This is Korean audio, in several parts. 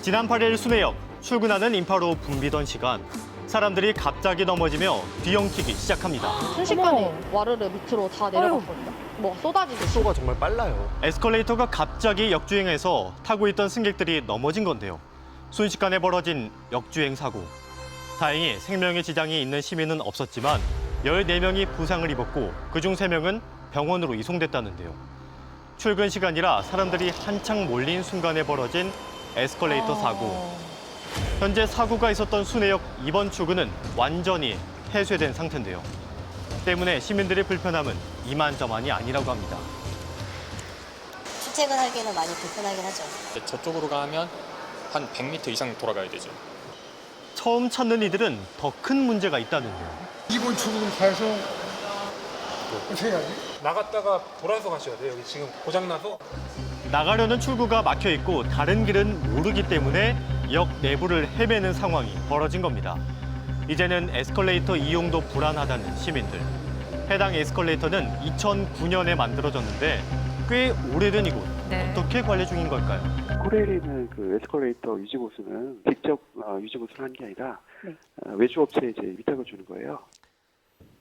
지난 8일 순회역 출근하는 인파로 붐비던 시간, 사람들이 갑자기 넘어지며 뒤엉키기 시작합니다. 순식간에 와르르 밑으로 다 내려갔거든요. 뭐 쏟아지듯이. 속도가 정말 빨라요. 에스컬레이터가 갑자기 역주행해서 타고 있던 승객들이 넘어진 건데요. 순식간에 벌어진 역주행 사고. 다행히 생명에 지장이 있는 시민은 없었지만 14명이 부상을 입었고 그중 3명은 병원으로 이송됐다는데요. 출근 시간이라 사람들이 한창 몰린 순간에 벌어진 에스컬레이터 사고. 현재 사고가 있었던 순회역 2번 출구는 완전히 폐쇄된 상태인데요. 때문에 시민들의 불편함은 이만저만이 아니라고 합니다. 출퇴근하기에는 많이 불편하긴 하죠. 저쪽으로 가면 한 100m 이상 돌아가야 되죠. 처음 찾는 이들은 더 큰 문제가 있다는데요. 이번 출구를 가서 어떻게 해야지? 나갔다가 돌아서 가셔야 돼요. 여기 지금 고장나서. 나가려는 출구가 막혀 있고 다른 길은 모르기 때문에 역 내부를 헤매는 상황이 벌어진 겁니다. 이제는 에스컬레이터 이용도 불안하다는 시민들. 해당 에스컬레이터는 2009년에 만들어졌는데 꽤 오래된 이곳. 어떻게 관리 중인 걸까요? 코레일에 있는 그 에스컬레이터 유지보수는 직접 유지보수를 하는 게 아니라 외주 업체에 이제 위탁을 주는 거예요.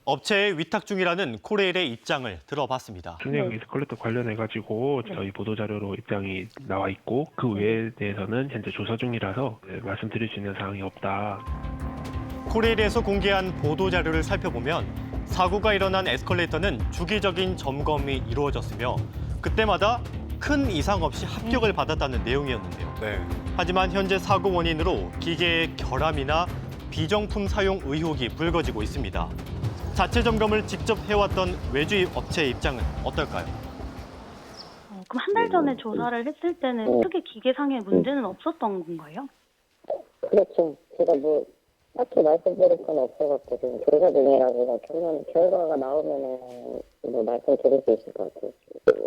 업체에 위탁 중이라는 코레일의 입장을 들어봤습니다. 순회역 에스컬레이터 관련해가지고 저희 보도자료로 입장이 나와 있고 그 외에 대해서는 현재 조사 중이라서 말씀드릴 수 있는 사항이 없다. 코레일에서 공개한 보도자료를 살펴보면 사고가 일어난 에스컬레이터는 주기적인 점검이 이루어졌으며 그때마다 큰 이상 없이 합격을 받았다는 내용이었는데요. 네. 하지만 현재 사고 원인으로 기계의 결함이나 비정품 사용 의혹이 불거지고 있습니다. 자체 점검을 직접 해왔던 외주입 업체의 입장은 어떨까요? 그럼 한 달 전에 조사를 했을 때는 크게 기계상의 문제는 없었던 건가요? 그렇죠. 제가 뭐 딱히 말씀드릴 건 없어갖고 지금 조사 중이라서 결과가 나오면은 뭐 말씀드릴 수 있을 것 같아요.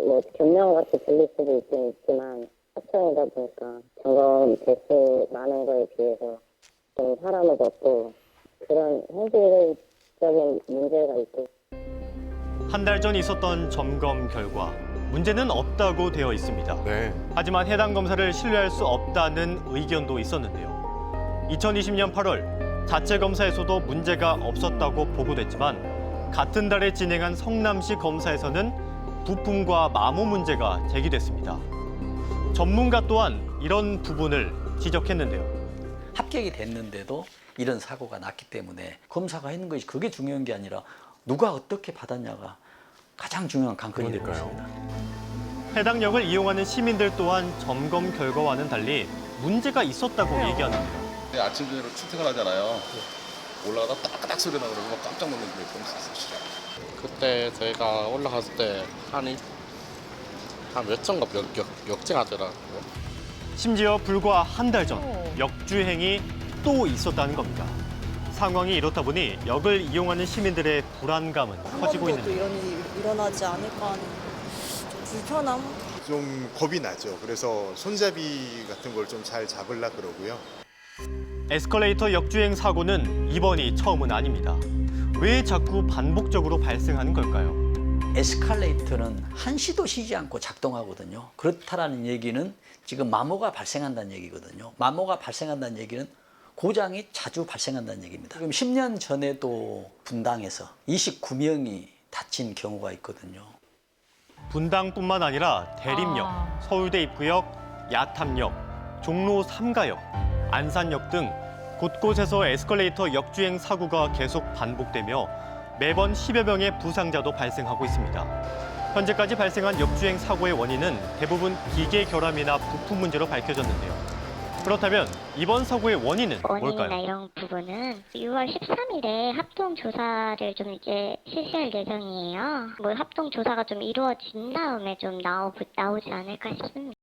뭐 변명같이 들릴 수도 있긴 있지만 합정이다 보니까 점검 대수 많은 거에 비해서 좀 사람을 얻고 그런 현실적인 문제가 있고. 한 달 전 있었던 점검 결과 문제는 없다고 되어 있습니다. 네. 하지만 해당 검사를 신뢰할 수 없다는 의견도 있었는데요. 2020년 8월 자체 검사에서도 문제가 없었다고 보고됐지만 같은 달에 진행한 성남시 검사에서는 부품과 마모 문제가 제기됐습니다. 전문가 또한 이런 부분을 지적했는데요. 합격이 됐는데도 이런 사고가 났기 때문에 검사가 했는 것이 그게 중요한 게 아니라 누가 어떻게 받았냐가 가장 중요한 관건이 되고 있습니다. 해당 역을 이용하는 시민들 또한 점검 결과와는 달리 문제가 있었다고 얘기하는데요. 아침 저녁으로 출퇴근하잖아요. 올라가다 따닥따닥 소리 나고 그러고 깜짝 놀란 적이 좀 있었어요. 그때 저희가 올라갔을 때 한 몇 정가 역쟁하더라고요. 심지어 불과 한 달 전 역주행이 또 있었다는 겁니다. 상황이 이렇다 보니 역을 이용하는 시민들의 불안감은 커지고 있는데요. 이런 일이 일어나지 않을까 하는 좀 불편함? 좀 겁이 나죠. 그래서 손잡이 같은 걸 좀 잘 잡으려 그러고요. 에스컬레이터 역주행 사고는 이번이 처음은 아닙니다. 왜 자꾸 반복적으로 발생하는 걸까요? 에스컬레이터는 한시도 쉬지 않고 작동하거든요. 그렇다라는 얘기는 지금 마모가 발생한다는 얘기거든요. 마모가 발생한다는 얘기는 고장이 자주 발생한다는 얘기입니다. 지금 10년 전에도 분당에서 29명이 다친 경우가 있거든요. 분당뿐만 아니라 대림역, 서울대 입구역, 야탐역, 종로 3가역, 안산역 등 곳곳에서 에스컬레이터 역주행 사고가 계속 반복되며 매번 10여 명의 부상자도 발생하고 있습니다. 현재까지 발생한 역주행 사고의 원인은 대부분 기계 결함이나 부품 문제로 밝혀졌는데요. 그렇다면 이번 사고의 원인은 뭘까요? 원인이나 이런 부분은 6월 13일에 합동 조사를 좀 이제 실시할 예정이에요. 뭐 합동 조사가 좀 이루어진 다음에 좀 나오지 않을까 싶습니다.